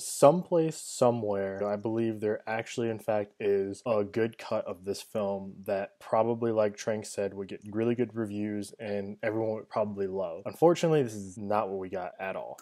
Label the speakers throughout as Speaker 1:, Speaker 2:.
Speaker 1: someplace, somewhere, I believe there actually, in fact, is a good cut of this film that probably, like Trank said, would get really good reviews and everyone would probably love. Unfortunately, this is not what we got at all.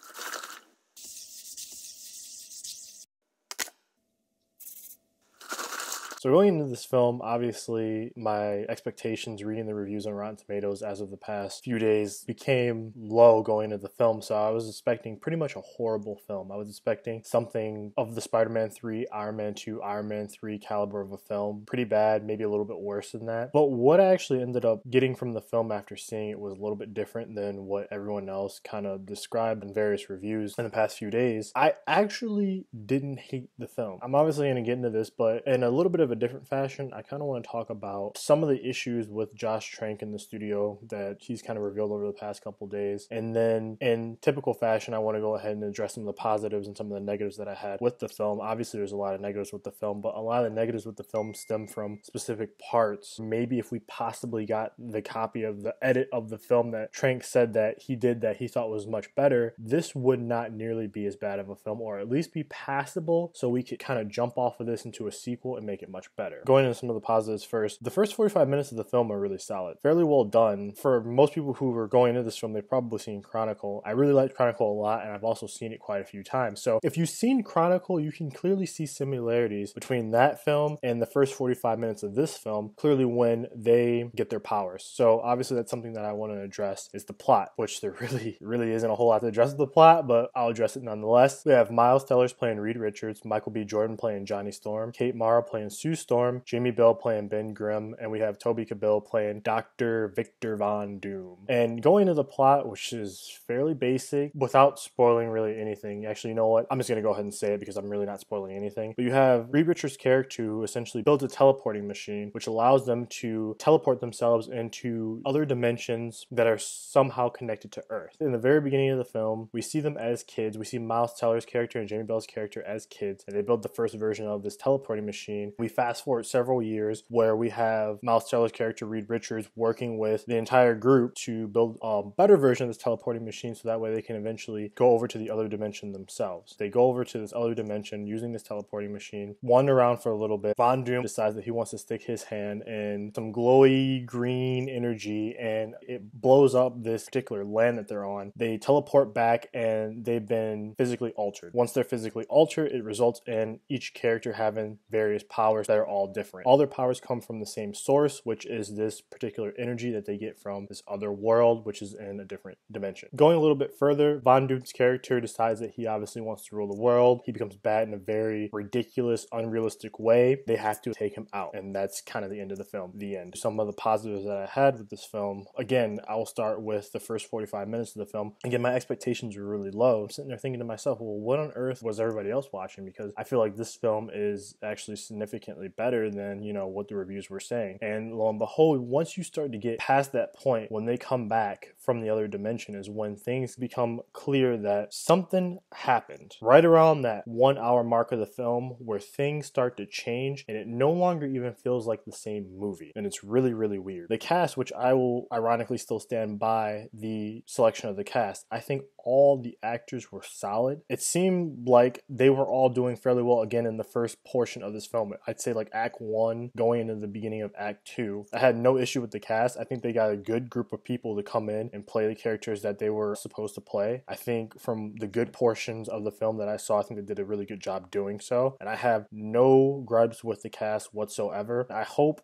Speaker 1: So going into this film, obviously my expectations reading the reviews on Rotten Tomatoes as of the past few days became low going into the film. So I was expecting pretty much a horrible film. I was expecting something of the Spider-Man 3, Iron Man 2, Iron Man 3 caliber of a film. Pretty bad, maybe a little bit worse than that. But what I actually ended up getting from the film after seeing it was a little bit different than what everyone else kind of described in various reviews in the past few days. I actually didn't hate the film. I'm obviously going to get into this, but in a little bit of a different fashion, I kind of want to talk about some of the issues with Josh Trank in the studio that he's kind of revealed over the past couple days. And then in typical fashion, I want to go ahead and address some of the positives and some of the negatives that I had with the film. Obviously, there's a lot of negatives with the film, but a lot of the negatives with the film stem from specific parts. Maybe if we possibly got the copy of the edit of the film that Trank said that he did that he thought was much better, this would not nearly be as bad of a film, or at least be passable, so we could kind of jump off of this into a sequel and make it much better. Going into some of the positives first, the first 45 minutes of the film are really solid. Fairly well done. For most people who were going into this film, they've probably seen Chronicle. I really liked Chronicle a lot, and I've also seen it quite a few times. So if you've seen Chronicle, you can clearly see similarities between that film and the first 45 minutes of this film, clearly when they get their powers. So obviously that's something that I want to address is the plot, which there really isn't a whole lot to address with the plot, but I'll address it nonetheless. We have Miles Tellers playing Reed Richards, Michael B. Jordan playing Johnny Storm, Kate Mara playing Sue Storm, Jamie Bell playing Ben Grimm, and we have Toby Kebbell playing Dr. Victor Von Doom. And going into the plot, which is fairly basic, without spoiling really anything. Actually, you know what? I'm just going to go ahead and say it because I'm really not spoiling anything. But you have Reed Richards' character who essentially builds a teleporting machine, which allows them to teleport themselves into other dimensions that are somehow connected to Earth. In the very beginning of the film, we see them as kids. We see Miles Teller's character and Jamie Bell's character as kids, and they build the first version of this teleporting machine. We fast forward several years where we have Miles Teller's character Reed Richards working with the entire group to build a better version of this teleporting machine so that way they can eventually go over to the other dimension themselves. They go over to this other dimension using this teleporting machine, wander around for a little bit. Von Doom decides that he wants to stick his hand in some glowy green energy and it blows up this particular land that they're on. They teleport back and they've been physically altered. Once they're physically altered, it results in each character having various powers that are all different. All their powers come from the same source, which is this particular energy that they get from this other world, which is in a different dimension. Going a little bit further, Von Doom's character decides that he obviously wants to rule the world. He becomes bad in a very ridiculous, unrealistic way. They have to take him out, and that's kind of the end of the film. The end. Some of the positives that I had with this film, again, I will start with the first 45 minutes of the film. Again, my expectations were really low. I'm sitting there thinking to myself, well, what on earth was everybody else watching? Because I feel like this film is actually significantly better than, you know, what the reviews were saying. And lo and behold, once you start to get past that point, when they come back from the other dimension is when things become clear that something happened. Right around that 1 hour mark of the film where things start to change and it no longer even feels like the same movie. And it's really weird. The cast, which I will ironically still stand by the selection of the cast, I think all the actors were solid. It seemed like they were all doing fairly well again in the first portion of this film. I'd say like Act 1 going into the beginning of Act 2. I had no issue with the cast. I think they got a good group of people to come in and play the characters that they were supposed to play. I think from the good portions of the film that I saw, I think they did a really good job doing so. And I have no gripes with the cast whatsoever. I hope,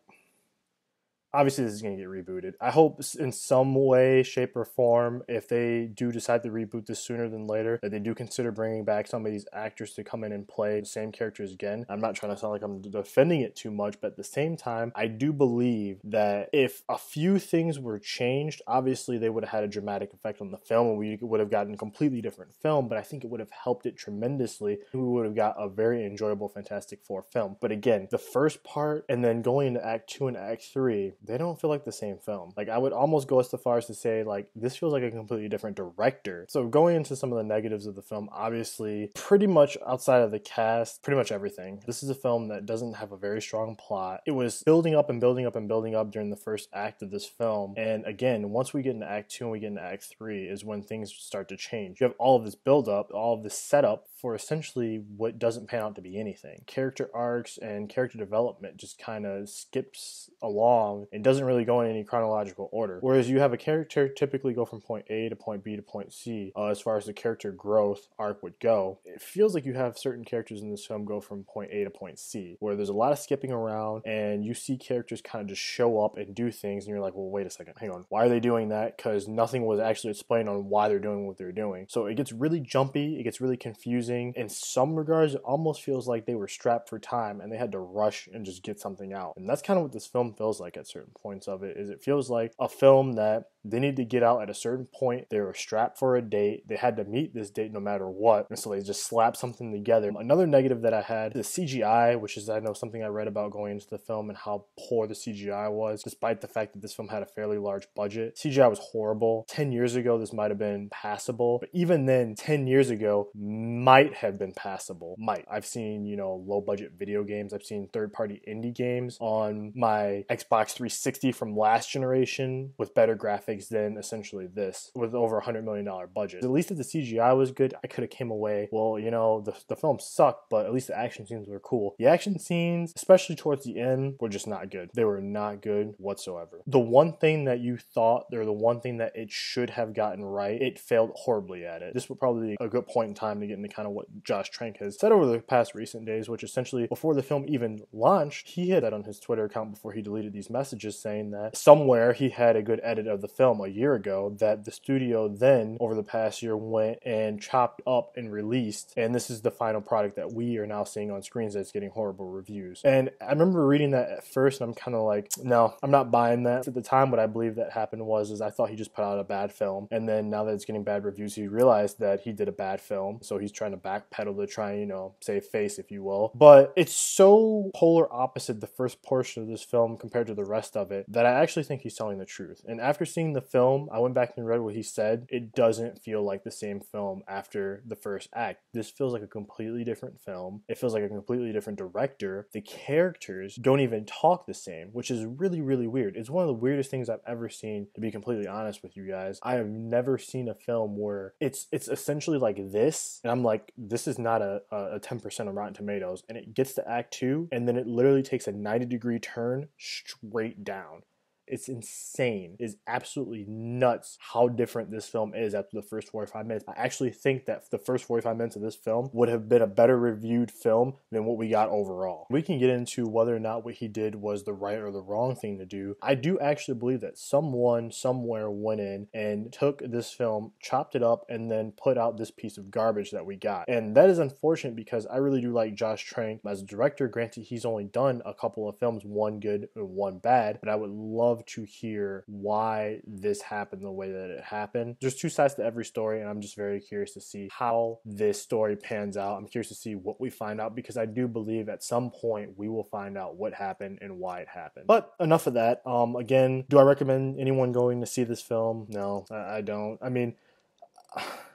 Speaker 1: obviously this is going to get rebooted. I hope in some way, shape, or form, if they do decide to reboot this sooner than later, that they do consider bringing back some of these actors to come in and play the same characters again. I'm not trying to sound like I'm defending it too much, but at the same time, I do believe that if a few things were changed, obviously they would have had a dramatic effect on the film and we would have gotten a completely different film, but I think it would have helped it tremendously. We would have got a very enjoyable Fantastic Four film. But again, the first part and then going into Act 2 and Act 3, they don't feel like the same film. Like, I would almost go as far as to say, like, this feels like a completely different director. So going into some of the negatives of the film, obviously, pretty much outside of the cast, pretty much everything. This is a film that doesn't have a very strong plot. It was building up and building up and building up during the first act of this film. And again, once we get into Act 2 and we get into Act 3 is when things start to change. You have all of this build up, all of this setup for essentially what doesn't pan out to be anything. Character arcs and character development just kind of skips along and doesn't really go in any chronological order. Whereas you have a character typically go from point A to point B to point C, as far as the character growth arc would go, it feels like you have certain characters in this film go from point A to point C, where there's a lot of skipping around and you see characters kind of just show up and do things and you're like, well, wait a second, hang on, why are they doing that? Because nothing was actually explained on why they're doing what they're doing. So it gets really jumpy, it gets really confusing. In some regards, it almost feels like they were strapped for time and they had to rush and just get something out. And that's kind of what this film feels like at certain points of it, is it feels like a film that they need to get out at a certain point. They were strapped for a date. They had to meet this date no matter what. And so they just slapped something together. Another negative that I had, the CGI, which is, I know, something I read about going into the film and how poor the CGI was, despite the fact that this film had a fairly large budget. CGI was horrible. 10 years ago, this might have been passable. But even then, 10 years ago, might have been passable. Might. I've seen, low budget video games. I've seen third-party indie games on my Xbox 360 from last generation with better graphics than essentially this, with over $100 million budget. At least if the CGI was good, I could have came away, well, the film sucked, but at least the action scenes were cool. The action scenes, especially towards the end, were just not good. They were not good whatsoever. The one thing that you thought, or the one thing that it should have gotten right, it failed horribly at it. This would probably be a good point in time to get into kind of what Josh Trank has said over the past recent days, which essentially, before the film even launched, he had that on his Twitter account before he deleted these messages, saying that somewhere he had a good edit of the film a year ago that the studio then, over the past year, went and chopped up and released, and this is the final product that we are now seeing on screens that's getting horrible reviews. And I remember reading that at first, and I'm kind of like, no, I'm not buying that. At the time, what I believe that happened is I thought he just put out a bad film, and then now that it's getting bad reviews, he realized that he did a bad film, so he's trying to backpedal to try and, save face, if you will. But it's so polar opposite the first portion of this film compared to the rest of it that I actually think he's telling the truth. And after seeing the film, I went back and read what he said. It doesn't feel like the same film after the first act. This feels like a completely different film. It feels like a completely different director. The characters don't even talk the same, which is really, really weird. It's one of the weirdest things I've ever seen, to be completely honest with you guys. I have never seen a film where it's essentially like this, and I'm like, this is not a 10% on Rotten Tomatoes, and it gets to Act 2, and then it literally takes a 90-degree turn straight down. It's insane. It's absolutely nuts how different this film is after the first 45 minutes. I actually think that the first 45 minutes of this film would have been a better reviewed film than what we got overall. We can get into whether or not what he did was the right or the wrong thing to do. I do actually believe that someone somewhere went in and took this film, chopped it up, and then put out this piece of garbage that we got. And that is unfortunate because I really do like Josh Trank as a director. Granted, he's only done a couple of films, one good and one bad, but I would love to hear why this happened the way that it happened. There's two sides to every story, and I'm just very curious to see how this story pans out. I'm curious to see what we find out, because I do believe at some point we will find out what happened and why it happened. But enough of that. Again, do I recommend anyone going to see this film? No, I don't. I mean,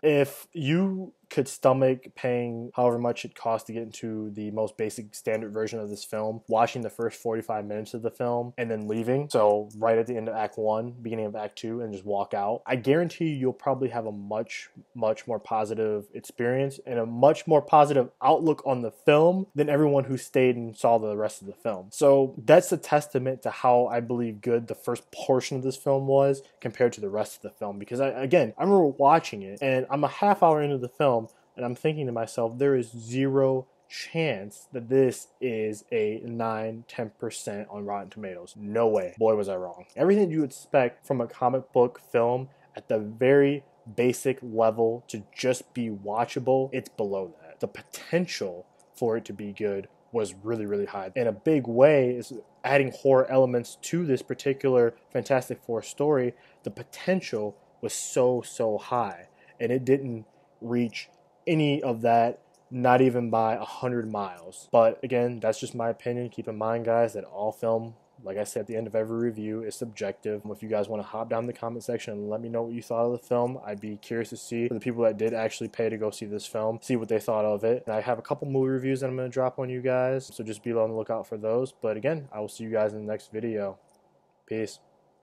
Speaker 1: if you could stomach paying however much it costs to get into the most basic standard version of this film, watching the first 45 minutes of the film and then leaving, so right at the end of Act 1, beginning of Act 2, and just walk out, I guarantee you'll probably have a much more positive experience and a much more positive outlook on the film than everyone who stayed and saw the rest of the film. So that's a testament to how I believe good the first portion of this film was compared to the rest of the film, because I remember watching it and I'm a half hour into the film and I'm thinking to myself, there is zero chance that this is a 9-10% on Rotten Tomatoes. No way. Boy, was I wrong. Everything you expect from a comic book film at the very basic level to just be watchable, it's below that. The potential for it to be good was really, really high. In a big way, is adding horror elements to this particular Fantastic Four story. The potential was so high, and it didn't reach any of that, not even by 100 miles. But again, that's just my opinion. Keep in mind, guys, that all film, like I said, at the end of every review is subjective. If you guys want to hop down in the comment section and let me know what you thought of the film, I'd be curious to see, for the people that did actually pay to go see this film, see what they thought of it. And I have a couple movie reviews that I'm going to drop on you guys, so just be on the lookout for those. But again, I will see you guys in the next video. Peace.